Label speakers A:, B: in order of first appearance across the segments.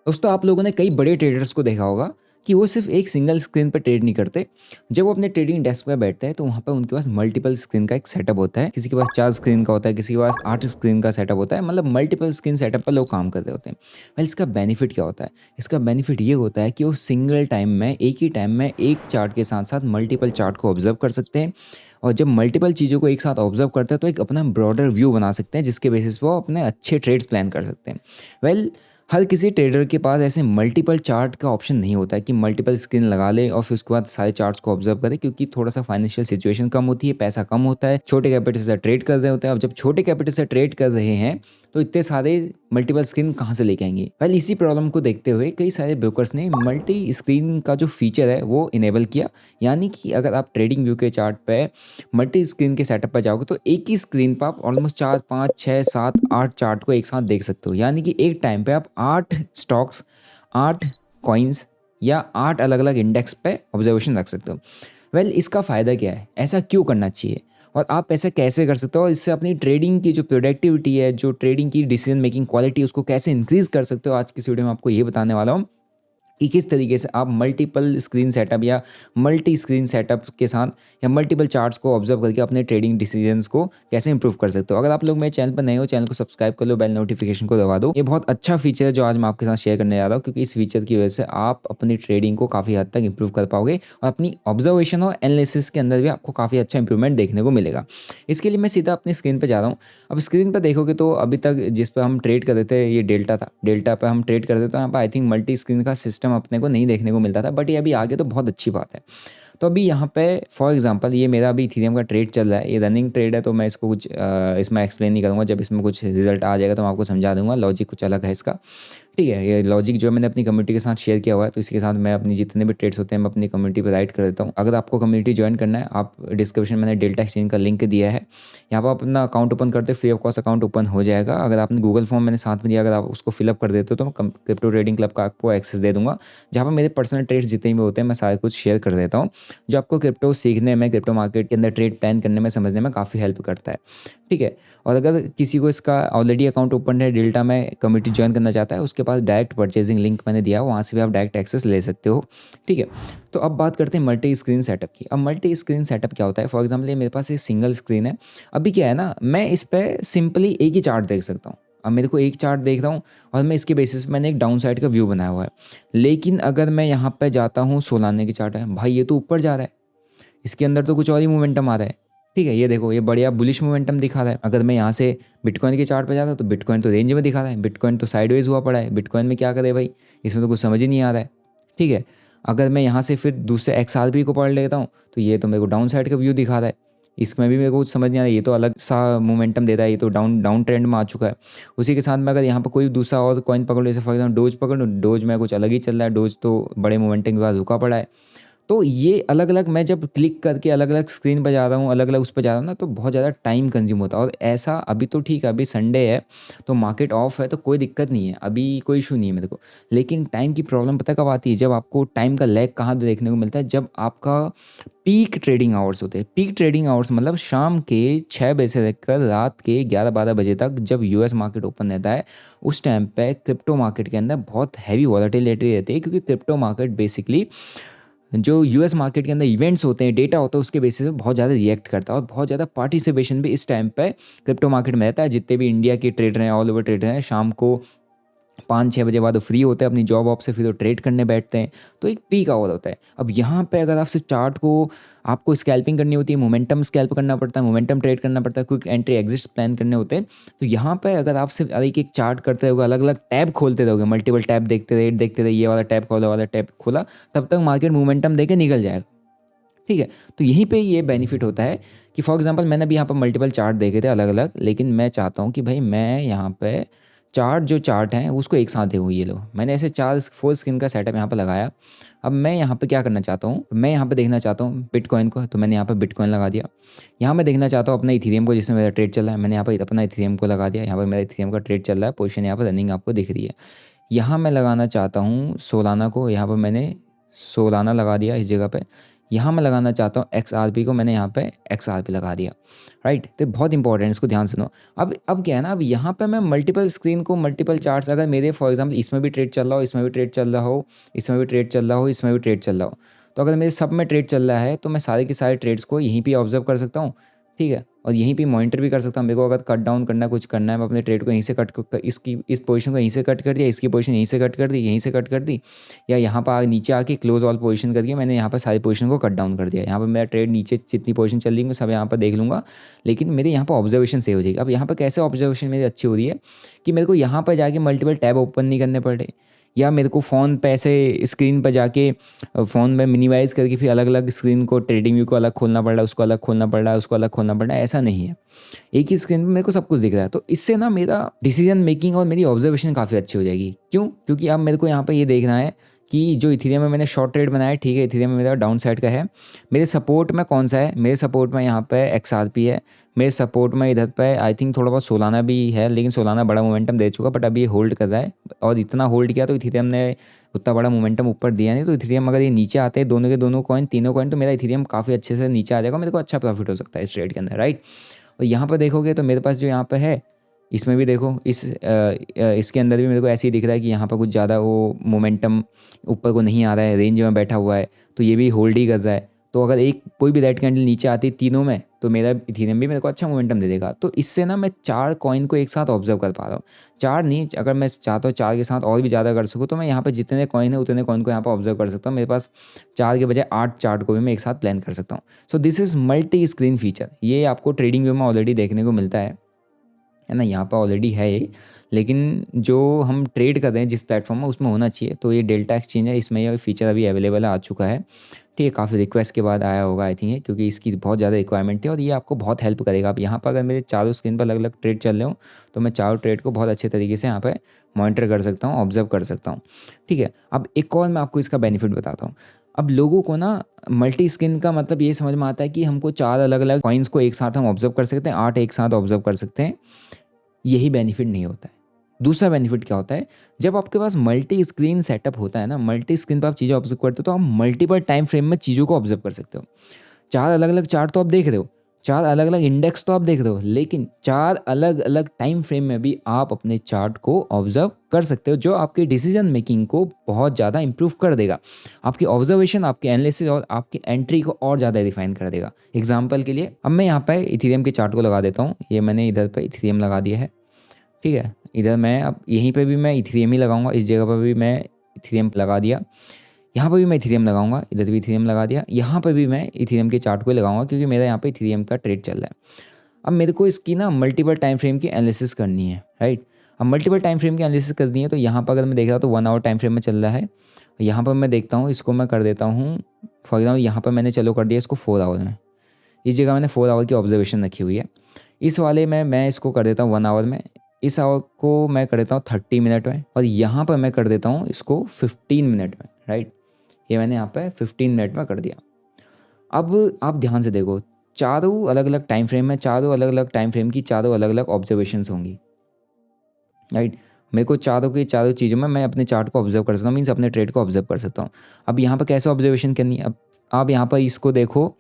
A: दोस्तों आप लोगों ने कई बड़े ट्रेडर्स को देखा होगा कि वो सिर्फ एक सिंगल स्क्रीन पर ट्रेड नहीं करते। जब वो अपने ट्रेडिंग डेस्क पे बैठते हैं तो वहाँ पे उनके पास मल्टीपल स्क्रीन का एक सेटअप होता है। किसी के पास 4 स्क्रीन का होता है, किसी के पास 8 स्क्रीन का सेटअप होता है। मतलब मल्टीपल स्क्रीन सेटअप पर लोग काम कर रहे होते हैं। वेल इसका बेनिफिट क्या होता है? इसका बेनिफिट ये होता है कि वो सिंगल टाइम में, एक ही टाइम में एक चार्ट के साथ साथ मल्टीपल चार्ट को ऑब्जर्व कर सकते हैं। और जब मल्टीपल चीज़ों को एक साथ ऑब्जर्व करते हैं तो एक अपना ब्रॉडर व्यू बना सकते हैं, जिसके बेसिस पे वो अपने अच्छे ट्रेड्स प्लान कर सकते हैं। वेल हर किसी ट्रेडर के पास ऐसे मल्टीपल चार्ट का ऑप्शन नहीं होता है कि मल्टीपल स्क्रीन लगा ले और फिर उसके बाद सारे चार्ट्स को ऑब्जर्व करे, क्योंकि थोड़ा सा फाइनेंशियल सिचुएशन कम होती है, पैसा कम होता है, छोटे कैपिटल से ट्रेड कर रहे होते हैं। अब जब छोटे कैपिटल से ट्रेड कर रहे हैं तो इतने सारे मल्टीपल स्क्रीन कहाँ से लेके आएंगे? पहले इसी प्रॉब्लम को देखते हुए कई सारे ब्रोकर्स ने मल्टी स्क्रीन का जो फीचर है वो इनेबल किया। यानी कि अगर आप ट्रेडिंग व्यू के चार्ट पे मल्टी स्क्रीन के सेटअप पर जाओगे तो एक ही स्क्रीन पर आप ऑलमोस्ट 4, 5, 6, 7, 8 चार्ट को एक साथ देख सकते हो। यानी कि एक टाइम पे आप 8 स्टॉक्स, 8 कॉइन्स या 8 अलग अलग इंडेक्स पे ऑब्जर्वेशन रख सकते हो। वेल इसका फ़ायदा क्या है? ऐसा क्यों करना चाहिए और आप ऐसा कैसे कर सकते हो? और इससे अपनी ट्रेडिंग की जो प्रोडक्टिविटी है, जो ट्रेडिंग की डिसीजन मेकिंग क्वालिटी है, उसको कैसे इंक्रीज़ कर सकते हो? आज की इस वीडियो में आपको ये बताने वाला हूँ कि किस तरीके से आप मल्टीपल स्क्रीन सेटअप या मल्टी स्क्रीन सेटअप के साथ या मल्टीपल चार्ट्स को ऑब्जर्व करके अपने ट्रेडिंग डिसीजंस को कैसे इंप्रूव कर सकते हो। अगर आप लोग मेरे चैनल पर नए हो, चैनल को सब्सक्राइब कर लो, बेल नोटिफिकेशन को दबा दो। ये बहुत अच्छा फीचर है जो आज मैं आपके साथ शेयर करने जा रहा हूँ, क्योंकि इस फीचर की वजह से आप अपनी ट्रेडिंग को काफ़ी हद तक इंप्रूव कर पाओगे और अपनी ऑब्जर्वेशन और एनालिसिस के अंदर भी आपको काफ़ी अच्छा इंप्रूवमेंट देखने को मिलेगा। इसके लिए मैं सीधा अपनी स्क्रीन पर जा रहा हूँ। अब स्क्रीन पर देखोगे तो अभी तक जिस पर हम ट्रेड कर रहे थे ये डेल्टा था। डेल्टा पर हम ट्रेड करते तो यहाँ पर आई थिंक मल्टी स्क्रीन का सिस्टम अपने को नहीं देखने को मिलता था, बट ये अभी आगे तो बहुत अच्छी बात है। तो अभी यहाँ पे फॉर एग्जांपल ये मेरा अभी इथेरियम का ट्रेड चल रहा है, ये रनिंग ट्रेड है, तो मैं इसको कुछ इसमें एक्सप्लेन नहीं करूँगा। जब इसमें कुछ रिजल्ट आ जाएगा तो मैं आपको समझा दूंगा। लॉजिक कुछ अलग है इसका, ठीक है। ये लॉजिक जो मैंने अपनी कम्युनिटी के साथ शेयर किया हुआ है, तो इसके साथ मैं अपनी जितने भी ट्रेड्स होते हैं मैं अपनी कम्युनिटी पर राइट कर देता हूँ। अगर आपको कम्युनिटी ज्वाइन करना है, आप डिस्क्रिप्शन में मैंने डेल्टा एक्सचेंज का लिंक दिया है, यहाँ पर आप अपना अकाउंट ओपन करते free of cost account open हो जाएगा। अगर आपने गूगल फॉर्म मैंने साथ में दिया, अगर आप उसको फिलअप कर देते हो तो मैं क्रिप्टो ट्रेडिंग क्लब का आपको एक्सेस दे दूंगा, जहाँ पर मेरे पर्सनल ट्रेड्स जितने भी होते हैं मैं सारे कुछ शेयर कर देता हूँ, जो आपको क्रिप्टो सीखने में, क्रिप्टो मार्केट के अंदर ट्रेड प्लान करने में, समझने में काफ़ी हेल्प करता है, ठीक है। और अगर किसी को इसका ऑलरेडी अकाउंट ओपन है, डेल्टा में कम्युनिटी ज्वाइन करना चाहता है, उसके पास डायरेक्ट परचेजिंग लिंक मैंने दिया, वहाँ से भी आप डायरेक्ट एक्सेस ले सकते हो, ठीक है। तो अब बात करते हैं मल्टी स्क्रीन सेटअप की। अब मल्टी स्क्रीन सेटअप क्या होता है? फॉर एग्जाम्पल ये मेरे पास एक सिंगल स्क्रीन है। अभी क्या है ना, मैं इस पर सिंपली एक ही चार्ट देख सकता हूँ। अब मेरे को एक चार्ट देख रहा हूँ और मैं इसके बेसिस पे मैंने एक डाउन साइड का व्यू बनाया हुआ है। लेकिन अगर मैं यहाँ पे जाता हूँ, सोलाने की चार्ट है भाई, ये तो ऊपर जा रहा है, इसके अंदर तो कुछ और ही मोमेंटम आ रहा है, ठीक है। ये देखो, ये बढ़िया बुलिश मोमेंटम दिखा रहा है। अगर मैं यहाँ से बिटकॉइन के चार्ट पे जाता तो बिटकॉइन तो रेंज में दिखा रहा है, बिटकॉइन तो साइडवेज हुआ पड़ा है। बिटकॉइन में क्या करे भाई, इसमें तो कुछ समझ ही नहीं आ रहा है, ठीक है। अगर मैं यहाँ से फिर दूसरे XRP को पढ़ लेता हूँ तो ये तो मेरे को डाउन साइड का व्यू दिखा रहा है, इसमें भी मेरे को कुछ समझ नहीं आ रहा है, ये तो अलग सा मोमेंटम दे रहा है, ये तो डाउन डाउन ट्रेंड में आ चुका है। उसी के साथ में अगर यहाँ पर कोई दूसरा और कॉइन पकड़ लो, जैसे फॉर एग्जाम्पल डोज पकड़ लो, डोज में कुछ अलग ही चल रहा है, डोज तो बड़े मोमेंटम के बाद रुका पड़ा है। तो ये अलग अलग मैं जब क्लिक करके अलग अलग स्क्रीन पर जा रहा हूँ, अलग अलग उस पर जा रहा हूँ ना, तो बहुत ज़्यादा टाइम कंज्यूम होता है। और ऐसा अभी तो ठीक है, अभी संडे है तो मार्केट ऑफ है तो कोई दिक्कत नहीं है, अभी कोई इशू नहीं है मेरे को। लेकिन टाइम की प्रॉब्लम पता कब आती है? जब आपको टाइम का लैग कहाँ देखने को मिलता है? जब आपका पीक ट्रेडिंग आवर्स होते हैं। पीक ट्रेडिंग आवर्स मतलब शाम के 6 बजे से लेकर रात के 11-12 बजे तक, जब US मार्केट ओपन रहता है, उस टाइम पे क्रिप्टो मार्केट के अंदर बहुत हैवी वॉलेटिलिटी रहती है, क्योंकि क्रिप्टो मार्केट बेसिकली जो US मार्केट के अंदर इवेंट्स होते हैं, डेटा होता है, उसके बेसिस पे बहुत ज़्यादा रिएक्ट करता है और बहुत ज़्यादा पार्टिसिपेशन भी इस टाइम पे क्रिप्टो मार्केट में रहता है। जितने भी इंडिया के ट्रेडर हैं, ऑल ओवर ट्रेडर हैं, शाम को 5-6 बजे बाद फ्री होते हैं अपनी जॉब ऑफ से, फिर वो ट्रेड करने बैठते हैं, तो एक पीक आवर होता है। अब यहाँ पे अगर आप सिर्फ चार्ट को, आपको स्कैल्पिंग करनी होती है, मोमेंटम स्कैल्प करना पड़ता है, मोमेंटम ट्रेड करना पड़ता है, क्विक एंट्री एग्जिट प्लान करने होते हैं। तो यहाँ पे अगर आप सिर्फ एक एक चार्ट करते रहोगे, अलग अलग टैब खोलते रहोगे, मल्टीपल टैब देखते रहे, देखते रहे, ये वाला टैब खोला, वाला टैब खोला, तब तक मार्केट मोमेंटम देके निकल जाएगा, ठीक है। तो यहीं पे ये बेनिफिट होता है कि फॉर एग्जांपल मैंने भी यहाँ पर मल्टीपल चार्ट देखे थे अलग अलग, लेकिन मैं चाहता हूँ कि भाई मैं यहाँ पे जो चार्ट हैं उसको एक साथ देखूँ। ये लो, मैंने ऐसे 4 स्क्रीन का सेटअप यहाँ पर लगाया। अब मैं यहाँ पे क्या करना चाहता हूँ, मैं यहाँ पे देखना चाहता हूँ बिटकॉइन को, तो मैंने यहाँ पे बिटकॉइन लगा दिया। यहाँ मैं देखना चाहता हूँ अपना इथेरियम को, जिसमें मेरा ट्रेड चल रहा है, मैंने यहाँ पर अपना इथेरियम को लगा दिया। यहाँ पर मेरा इथेरियम का ट्रेड चल रहा है, पोजीशन यहाँ पर रनिंग आपको दिख रही है। यहाँ मैं लगाना चाहता हूँ सोलाना को, यहाँ पर मैंने सोलाना लगा दिया इस जगह पे। यहाँ मैं लगाना चाहता हूँ XRP को, मैंने यहाँ पे XRP लगा दिया, राइट। तो बहुत इंपॉर्टेंट, इसको ध्यान सुनो। अब क्या है ना, अब यहाँ पे मैं मल्टीपल स्क्रीन को, मल्टीपल चार्ट्स, अगर मेरे फॉर एग्जांपल इसमें भी ट्रेड चल रहा हो, इसमें भी ट्रेड चल रहा हो, इसमें भी ट्रेड चल रहा हो, इसमें भी ट्रेड चल रहा हो, तो अगर मेरे सब में ट्रेड चल रहा है तो मैं सारे के सारे ट्रेड्स को यहीं पे ऑब्जर्व कर सकता हूँ, ठीक है, और यहीं पे मॉनिटर भी कर सकता हूँ। मेरे को अगर कट डाउन करना है, कुछ करना है, मैं अपने ट्रेड को यहीं से इस पोजीशन को यहीं से कट कर दिया, इसकी पोजीशन यहीं से कट कर दी, यहीं से कट कर दी, या यहाँ पर नीचे आके क्लोज ऑल पोजीशन करके मैंने यहाँ पर सारी पोजीशन को कट डाउन कर दिया। यहाँ पर मेरा ट्रेड नीचे जितनी पोजीशन चल रही है सब यहाँ पर देख लूँगा, लेकिन मेरे यहाँ पर ऑब्जर्वेशन सेव हो जाएगी। अब यहाँ पर कैसे ऑब्जर्वेशन मेरी अच्छी हो रही है कि मेरे को यहाँ पर जाके मल्टीपल टैब ओपन नहीं करने पड़ रहे, या मेरे को फ़ोन पे ऐसे स्क्रीन पर जाके फ़ोन में मिनिमाइज़ करके फिर अलग अलग स्क्रीन को, ट्रेडिंग व्यू को अलग खोलना पड़ रहा है, उसको अलग खोलना पड़ रहा है, उसको अलग खोलना पड़ रहा है, ऐसा नहीं है। एक ही स्क्रीन पे मेरे को सब कुछ दिख रहा है। तो इससे ना मेरा डिसीजन मेकिंग और मेरी ऑब्जर्वेशन काफ़ी अच्छी हो जाएगी। क्यों? क्योंकि अब मेरे को यहाँ पे ये देखना है कि जो इथेरियम में मैंने शॉर्ट ट्रेड बनाया है, ठीक है, इथेरियम में मेरा डाउन साइड का है, मेरे सपोर्ट में कौन सा है, मेरे सपोर्ट में यहाँ पे XRP है, मेरे सपोर्ट में इधर पे आई थिंक थोड़ा बहुत सोलाना भी है, लेकिन सोलाना बड़ा मोमेंटम दे चुका, बट अभी ये होल्ड कर रहा है, और इतना होल्ड किया तो इथेरियम ने उतना बड़ा मोमेंटम ऊपर दिया नहीं। तो इथेरियम अगर ये नीचे आते हैं दोनों के दोनों कॉइन, तीनों कॉइन, तो मेरा इथेरियम काफ़ी अच्छे से नीचे आ जाएगा, मेरे को अच्छा प्रॉफिट हो सकता है इस ट्रेड के अंदर, राइट। और यहाँ पर देखोगे तो मेरे पास जो यहाँ पे है, इसमें भी देखो, इसके अंदर भी मेरे को ऐसे ही दिख रहा है कि यहाँ पर कुछ ज़्यादा वो मोमेंटम ऊपर को नहीं आ रहा है, रेंज में बैठा हुआ है, तो ये भी होल्ड ही कर रहा है। तो अगर कोई भी रेड कैंडल नीचे आती है तीनों में, तो मेरा इथेरियम भी मेरे को अच्छा मोमेंटम दे देगा। तो इससे ना मैं 4 कॉइन को एक साथ ऑब्जर्व कर पा रहा हूँ। 4 नहीं, अगर मैं चाहता हूँ 4 के साथ और भी ज़्यादा कर सकूँ, तो मैं यहाँ पर जितने कॉइन है उतने कॉइन को यहाँ पर ऑब्जर्व कर सकता हूँ। मेरे पास 4 के बजाय 8 चार्ट को भी मैं एक साथ प्लान कर सकता हूँ। So this is multi screen feature. ये आपको ट्रेडिंग व्यू में ऑलरेडी देखने को मिलता है ना, यहाँ पर ऑलरेडी है ये, लेकिन जो हम ट्रेड कर रहे हैं जिस प्लेटफॉर्म में, उसमें होना चाहिए। तो ये डेल्टा एक्सचेंज है, इसमें ये फीचर अभी अवेलेबल आ चुका है, ठीक है, काफ़ी रिक्वेस्ट के बाद आया होगा आई थिंक, क्योंकि इसकी बहुत ज़्यादा रिक्वायरमेंट थी, और ये आपको बहुत हेल्प करेगा। आप यहाँ पर अगर मेरे चारों स्क्रीन पर अलग अलग ट्रेड चल रहे हो, तो मैं चारों ट्रेड को बहुत अच्छे तरीके से यहाँ पर मॉनिटर कर सकता हूँ, ऑब्जर्व कर सकता हूँ, ठीक है। अब एक और मैं आपको इसका बेनिफिट बताता हूँ। अब लोगों को ना मल्टी स्क्रीन का मतलब ये समझ में आता है कि हमको 4 अलग अलग कॉइन्स को एक साथ हम ऑब्जर्व कर सकते हैं, 8 एक साथ ऑब्जर्व कर सकते हैं। यही बेनिफिट नहीं होता है। दूसरा बेनिफिट क्या होता है, जब आपके पास मल्टी स्क्रीन सेटअप होता है ना, मल्टी स्क्रीन पर आप चीज़ें ऑब्जर्व करते हो, तो आप मल्टीपल टाइम फ्रेम में चीज़ों को ऑब्जर्व कर सकते हो। 4 अलग अलग चार्ट तो आप देख रहे हो, 4 अलग अलग इंडेक्स तो आप देख रहे हो, लेकिन 4 अलग अलग टाइम फ्रेम में भी आप अपने चार्ट को ऑब्जर्व कर सकते हो, जो आपकी डिसीजन मेकिंग को बहुत ज़्यादा इंप्रूव कर देगा। आपकी ऑब्जर्वेशन, आपकी एनालिसिस और आपकी एंट्री को और ज़्यादा रिफाइन कर देगा। एग्जाम्पल के लिए अब मैं यहाँ पर इथेरियम के चार्ट को लगा देता हूँ। ये मैंने इधर पर इथेरियम लगा दिया है, ठीक है। इधर मैं अब यहीं पे भी मैं इथेरियम ही लगाऊंगा, इस जगह पर भी मैं इथेरियम लगा दिया, यहाँ पर भी मैं इथेरियम लगाऊंगा, इधर भी इथेरियम लगा दिया, यहाँ पर भी मैं इथेरियम के चार्ट को लगाऊंगा, क्योंकि मेरा यहाँ पे इथेरियम का ट्रेड चल रहा है। अब मेरे को इसकी ना मल्टीपल टाइम फ्रेम की एनालिसिस करनी है, राइट। अब मल्टीपल टाइम फ्रेम की एनालिसिस करनी है, तो यहाँ पर अगर मैं देख रहा हूँ तो 1 आवर टाइम फ्रेम में चल रहा है। यहाँ पर मैं देखता हूँ, इसको मैं कर देता हूँ फॉर एग्जाम्पल, यहाँ पर मैंने चलो कर दिया इसको 4 आवर में, इस जगह मैंने 4 आवर की ऑब्जर्वेशन रखी हुई है। इस वाले में मैं इसको कर देता हूँ 1 आवर में, इस आवर को मैं कर देता हूँ 30 मिनट में, और यहाँ पर मैं कर देता हूँ इसको 15 मिनट में, राइट। ये मैंने यहाँ पे 15 मिनट में कर दिया। अब आप ध्यान से देखो, चारों अलग अलग टाइम फ्रेम में, चारों अलग अलग टाइम फ्रेम की चारों अलग अलग ऑब्जर्वेशंस होंगी, राइट। मेरे को चारों की चारों चीज़ों में मैं अपने चार्ट को ऑब्जर्व कर सकता हूँ, मीन्स अपने ट्रेड को ऑब्जर्व कर सकता हूँ। अब यहाँ पर कैसे ऑब्जर्वेशन करनी है, अब आप यहाँ पर इसको देखो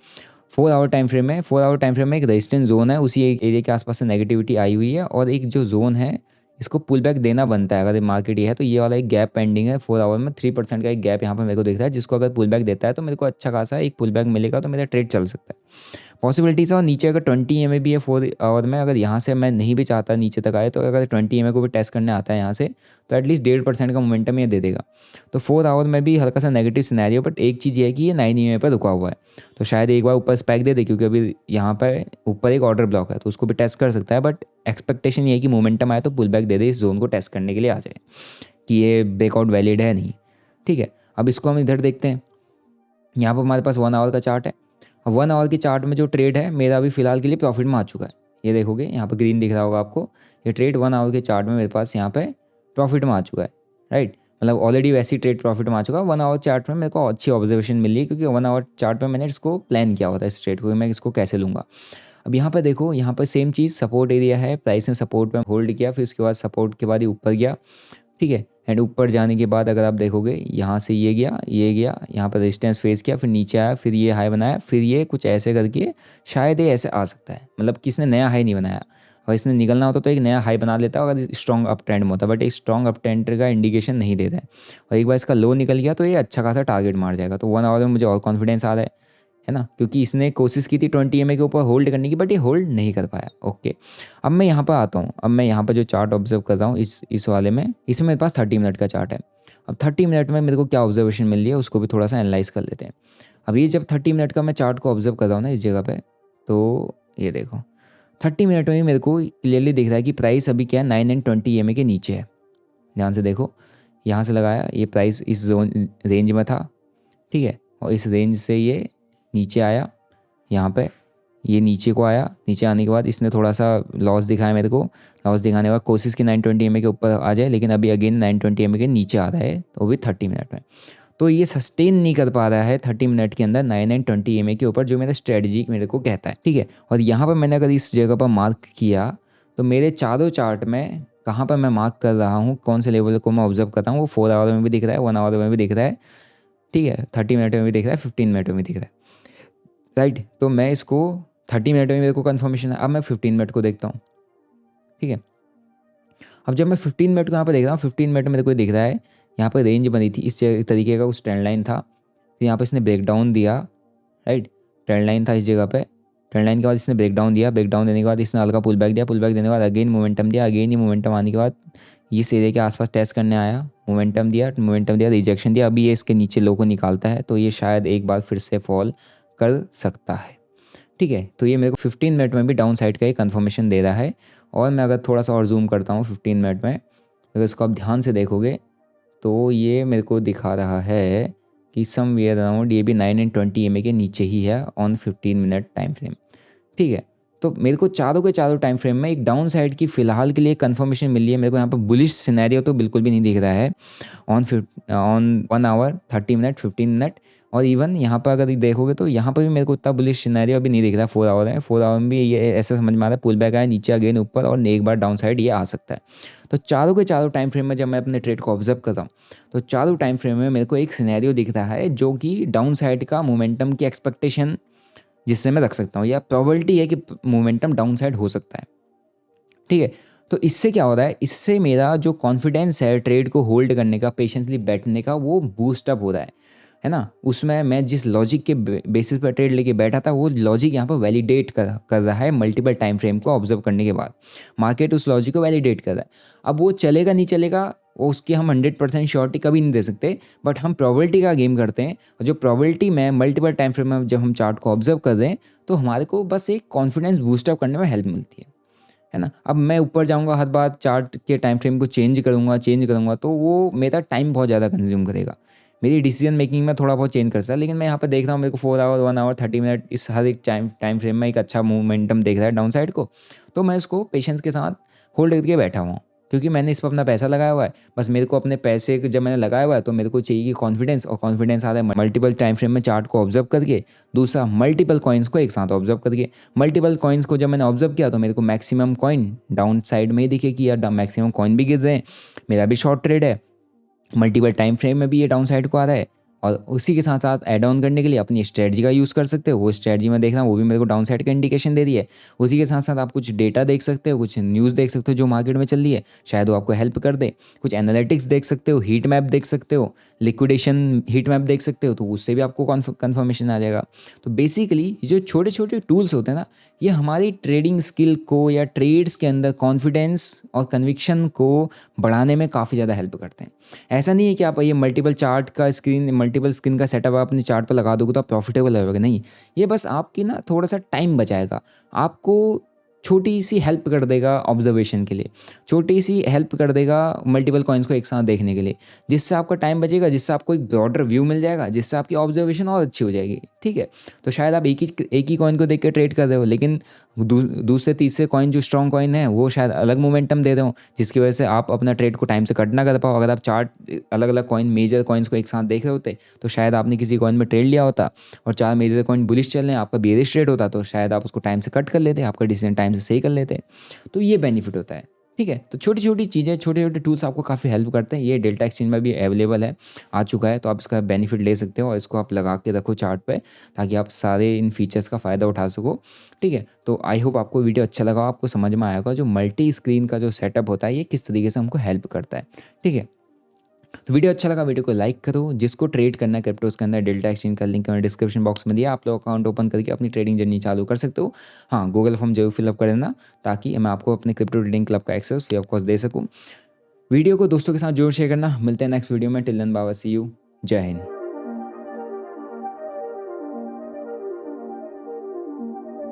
A: 4 आवर टाइम फ्रेम में, 4 आवर टाइम फ्रेम में एक रेजिस्टेंस जोन है, उसी एरिया के आसपास से नेगेटिविटी आई हुई है, और एक जो जोन है इसको पुल बैक देना बनता है अगर मार्केट ये है। तो ये वाला एक गैप पेंडिंग है 4 आवर में, 3% का एक गैप यहाँ पर मेरे को दिख रहा है, जिसको अगर पुल बैक देता है तो मेरे को अच्छा खासा एक पुल बैक मिलेगा, तो मेरा ट्रेड चल सकता है। पॉसिबिलिटीज़ है, और नीचे अगर 20 EMA भी है 4 आवर में, अगर यहाँ से मैं नहीं भी चाहता नीचे तक आए, तो अगर 20 EMA को भी टेस्ट करने आता है यहाँ से, तो एटलीस्ट 1.5% का मोमेंटम ये दे देगा। तो 4 आवर में भी हल्का सा नेगेटिव सिनेरियो, बट एक चीज़ ये है कि ये 9 EMA पर रुका हुआ है, तो शायद एक बार ऊपर स्पैक दे दे, क्योंकि अभी यहाँ पर ऊपर एक ऑर्डर ब्लॉक है, तो उसको भी टेस्ट कर सकता है। बट एक्सपेक्टेशन ये है कि मोमेंटम आए तो पुल बैक दे दे, इस जोन को टेस्ट करने के लिए आ जाए कि ये ब्रेकआउट वैलिड है नहीं, ठीक है। अब इसको हम इधर देखते हैं, यहाँ पर हमारे पास 1 आवर का चार्ट है। 1 आवर के चार्ट में जो ट्रेड है मेरा अभी फिलहाल के लिए प्रॉफिट में आ चुका है। ये देखोगे यहाँ पर ग्रीन दिख रहा होगा आपको, ये ट्रेड 1 आवर के चार्ट में मेरे पास यहाँ पे प्रॉफिट में आ चुका है, राइट। मतलब ऑलरेडी वैसी ट्रेड प्रॉफिट में आ चुका है। 1 आवर चार्ट में मेरे को अच्छी ऑब्जर्वेशन मिल रही है, क्योंकि 1 आवर चार्ट में मैंने इसको प्लान किया होता है इस ट्रेड को, मैं इसको कैसे लूँगा। अब यहाँ पर देखो, यहाँ पर सेम चीज़, सपोर्ट एरिया है, प्राइस ने सपोर्ट में होल्ड किया, फिर उसके बाद सपोर्ट के बाद ही ऊपर गया, ठीक है। एंड ऊपर जाने के बाद अगर आप देखोगे यहाँ से ये गया, यहाँ पर रेजिस्टेंस फेस किया, फिर नीचे आया, फिर ये हाई बनाया, फिर ये कुछ ऐसे करके शायद ये ऐसे आ सकता है। मतलब किसने नया हाई नहीं बनाया, और इसने निकलना होता तो एक नया हाई बना लेता अगर स्ट्रॉन्ग अप ट्रेंड में होता, बट एक स्ट्रॉन्ग अप ट्रेंड का इंडिकेशन नहीं देता है। और एक बार इसका लो निकल गया तो ये अच्छा खासा टारगेट मार जाएगा। तो 1 आवर में मुझे और कॉन्फिडेंस आ रहा है ना, क्योंकि इसने कोशिश की थी 20 EMA के ऊपर होल्ड करने की, बट ये होल्ड नहीं कर पाया। ओके, अब मैं यहाँ पर आता हूँ। अब मैं यहाँ पर जो चार्ट ऑब्जर्व कर रहा हूँ इस वाले में, इसमें मेरे पास 30 मिनट का चार्ट है। अब 30 मिनट में मेरे को क्या ऑब्जर्वेशन मिल रही है उसको भी थोड़ा सा एनालाइज कर लेते हैं। अब ये जब 30 मिनट का मैं चार्ट को ऑब्जर्व कर रहा हूँ ना इस जगह पे, तो ये देखो 30 मिनट में मेरे को क्लियरली दिख रहा है कि प्राइस अभी क्या है 9 एंड 20 EMA के नीचे है। ध्यान से देखो, यहाँ से लगाया, ये प्राइस इस जोन रेंज में था, ठीक है, और इस रेंज से ये नीचे आया, यहाँ पे ये नीचे को आया। नीचे आने के बाद इसने थोड़ा सा लॉस दिखाया मेरे को, लॉस दिखाने के बाद कोशिश की 920 EMA के ऊपर आ जाए, लेकिन अभी अगेन 920 EMA के नीचे आ रहा है, तो भी 30 मिनट में। तो ये सस्टेन नहीं कर पा रहा है 30 मिनट के अंदर 9 एंड 20 EMA के ऊपर, जो मेरा स्ट्रेटजी मेरे को कहता है, ठीक है। और यहाँ पर मैंने अगर इस जगह पर मार्क किया तो मेरे चारों चार्ट में कहाँ पर मैं मार्क कर रहा हूँ, कौन से लेवल को मैं ऑब्जर्व करता हूँ, वो 4 आवर में भी दिख रहा है, 1 आवर में भी दिख रहा है, ठीक है, 30 मिनट में भी दिख रहा है, 15 मिनट में भी दिख रहा है, राइट। तो मैं इसको 30 मिनट में मेरे को कन्फर्मेशन है। अब मैं 15 मिनट को देखता हूँ, ठीक है। अब जब मैं 15 मिनट को यहाँ पर देख रहा हूँ, 15 मिनट में मेरे को दिख रहा है यहाँ पर रेंज बनी थी, इस तरीके का कुछ ट्रेंड लाइन था, फिर यहाँ पर इसने ब्रेकडाउन दिया, राइट, ट्रेंड लाइन था इस जगह पे, ट्रेंड लाइन के बाद इसने ब्रेकडाउन दिया, ब्रेकडाउन देने के बाद इसने हल्का पुल बैक दिया, पुल बैक देने के बाद अगेन मोमेंटम दिया, अगेन ये मोमेंटम आने के बाद इस एरिया के आसपास टेस्ट करने आया, मोमेंटम दिया, रिजेक्शन दिया, अभी ये इसके नीचे लो को निकालता है, तो ये शायद एक बार फिर से फॉल कर सकता है, ठीक है। तो ये मेरे को 15 मिनट में भी डाउन साइड का एक कन्फर्मेशन दे रहा है। और मैं अगर थोड़ा सा और जूम करता हूँ 15 मिनट में, अगर इसको आप ध्यान से देखोगे तो ये मेरे को दिखा रहा है कि समवेयर अराउंड ये भी 9 एंड 20 EMA के नीचे ही है ऑन 15 मिनट टाइम फ्रेम, ठीक है। तो मेरे को चारों के चारों टाइम फ्रेम में एक डाउन साइड की फ़िलहाल के लिए कंफर्मेशन मिली है। मेरे को यहाँ पर बुलिश सिनेरियो तो बिल्कुल भी नहीं दिख रहा है ऑन 1 आवर, 30 मिनट, 15 मिनट, और इवन यहाँ पर अगर देखोगे तो यहाँ पर भी मेरे को उतना बुलिश सिनेरियो अभी नहीं दिख रहा है। 4 आवर है, 4 आवर में भी ये ऐसा समझ में आ रहा है पुल बैक आया, नीचे अगेन ऊपर, और एक बार डाउन साइड ये आ सकता है। तो चारों के चारों टाइम फ्रेम में जब मैं अपने ट्रेड को ऑब्जर्व करता हूँ तो चारों टाइम फ्रेम में मेरे को एक सिनेरियो दिख रहा है जो कि डाउन साइड का मोमेंटम की एक्सपेक्टेशन जिससे मैं रख सकता हूँ, या प्रोबेबिलिटी है कि मोमेंटम डाउन साइड हो सकता है, ठीक है। तो इससे क्या होता है, इससे मेरा जो कॉन्फिडेंस है ट्रेड को होल्ड करने का, पेशेंसली बैठने का, वो बूस्ट अप हो रहा है ना। उसमें मैं जिस लॉजिक के बेसिस पर ट्रेड लेके बैठा था वो लॉजिक यहाँ पर वैलिडेट कर रहा है मल्टीपल टाइम फ्रेम को ऑब्जर्व करने के बाद। मार्केट उस लॉजिक को वैलिडेट कर रहा है। अब वो चलेगा नहीं चलेगा वो उसकी हम 100% श्योरिटी कभी नहीं दे सकते, बट हम प्रोबेबिलिटी का गेम करते हैं। और जो प्रोबेबिलिटी में मल्टीपल टाइम फ्रेम में जब हम चार्ट को ऑब्जर्व कर रहे हैं तो हमारे को बस एक कॉन्फिडेंस बूस्टअप करने में हेल्प मिलती है ना। अब मैं ऊपर जाऊंगा, हर बार चार्ट के टाइम फ्रेम को चेंज करूंगा तो वो मेरा टाइम बहुत ज़्यादा कंज्यूम करेगा, मेरी डिसीजन मेकिंग में थोड़ा बहुत चेंज कर सकता है। लेकिन मैं यहाँ पर देख रहा हूँ मेरे को 4 आवर, 1 आवर, 30 मिनट, इस हर एक टाइम फ्रेम में एक अच्छा मोमेंटम देख रहा है डाउन साइड को, तो मैं इसको पेशेंस के साथ होल्ड करके बैठा हुआ हूँ, क्योंकि मैंने इस पर अपना पैसा लगाया हुआ है। बस मेरे को अपने पैसे जब मैंने लगाया हुआ है तो मेरे को चाहिए कि कॉन्फिडेंस, और कॉन्फिडेंस आता है मल्टीपल टाइम फ्रेम में चार्ट को ऑब्जर्व करके, दूसरा मल्टीपल कॉइन्स को एक साथ ऑब्जर्व करके। मल्टीपल कॉइन्स को जब मैंने ऑब्जर्व किया तो मेरे को मैक्सिमम कॉइन डाउन साइड में ही दिखे कि यार मैक्सिमम कॉइन भी गिर रहे हैं, मेरा भी शॉर्ट ट्रेड है, मल्टीपल टाइम फ्रेम में भी ये डाउन साइड को आ रहा है। और उसी के साथ साथ ऐड ऑन करने के लिए अपनी स्ट्रेटजी का यूज़ कर सकते हो। वो स्ट्रेटजी में देखना, वो भी मेरे को डाउन साइड का इंडिकेशन दे रही है। उसी के साथ साथ आप कुछ डेटा देख सकते हो, कुछ न्यूज़ देख सकते हो जो मार्केट में चल रही है, शायद वो आपको हेल्प कर दे। कुछ एनालिटिक्स देख सकते हो, हीट मैप देख सकते हो, लिक्विडेशन हीट मैप देख सकते हो, तो उससे भी आपको कन्फर्मेशन आ जाएगा। तो बेसिकली जो छोटे छोटे टूल्स होते हैं ना, ये हमारी ट्रेडिंग स्किल को या ट्रेड्स के अंदर कॉन्फिडेंस और कन्विक्शन को बढ़ाने में काफ़ी ज़्यादा हेल्प करते हैं। ऐसा नहीं है कि आप ये मल्टीपल स्क्रीन का सेटअप आप अपने चार्ट पर लगा दोगे तो आप प्रॉफिटेबल होगा, नहीं। ये बस आपकी ना थोड़ा सा टाइम बचाएगा, आपको छोटी सी हेल्प कर देगा ऑब्जर्वेशन के लिए, छोटी सी हेल्प कर देगा मल्टीपल कॉइन्स को एक साथ देखने के लिए, जिससे आपका टाइम बचेगा, जिससे आपको एक ब्रॉडर व्यू मिल जाएगा, जिससे आपकी ऑब्जर्वेशन और अच्छी हो जाएगी, ठीक है। तो शायद आप एक ही कॉइन को देख के ट्रेड कर रहे हो, लेकिन दूसरे तीसरे कॉइन जो स्ट्रॉन्ग कॉइन है वो शायद अलग मोमेंटम दे रहे हो, जिसकी वजह से आप अपना ट्रेड को टाइम से कट ना कर पाओ। अगर आप चार्ट अलग अलग कॉइन, मेजर कॉइन्स को एक साथ देख रहे होते तो शायद आपने किसी कॉइन में ट्रेड लिया होता और 4 मेजर कॉइन बुलिश चल रहे हैं, आपका बेरिश ट्रेड होता तो शायद आप उसको टाइम से कट कर लेते, आपका डिसीजन टाइम से सही कर लेते। तो ये बेनिफिट होता है, ठीक है। तो छोटी छोटी चीज़ें, छोटे छोटे टूल्स आपको काफ़ी हेल्प करते हैं। ये डेल्टा एक्सचेंज में भी अवेलेबल है, आ चुका है, तो आप इसका बेनिफिट ले सकते हो और इसको आप लगा के रखो चार्ट पे, ताकि आप सारे इन फीचर्स का फ़ायदा उठा सको। ठीक है। तो आई होप आपको वीडियो अच्छा लगा, आपको समझ में आएगा जो मल्टी स्क्रीन का जो सेटअप होता है ये किस तरीके से हमको हेल्प करता है। ठीक है। तो वीडियो अच्छा लगा, वीडियो को लाइक करो। जिसको ट्रेड करना है क्रिप्टोस के अंदर, डेल्टा एक्सचेंज का लिंक मैंने डिस्क्रिप्शन बॉक्स में दिया, आप लोग अकाउंट ओपन करके अपनी ट्रेडिंग जर्नी चालू कर सकते हो। हाँ, गूगल फॉर्म जरूर फिलअप कर देना, ताकि मैं आपको अपने क्रिप्टो ट्रेडिंग क्लब का एक्सेस फ्री ऑफ कॉस्ट दे सकूँ। वीडियो को दोस्तों के साथ जरूर शेयर करना। मिलते हैं नेक्स्ट वीडियो में। Till then bye, see you. जय हिंद।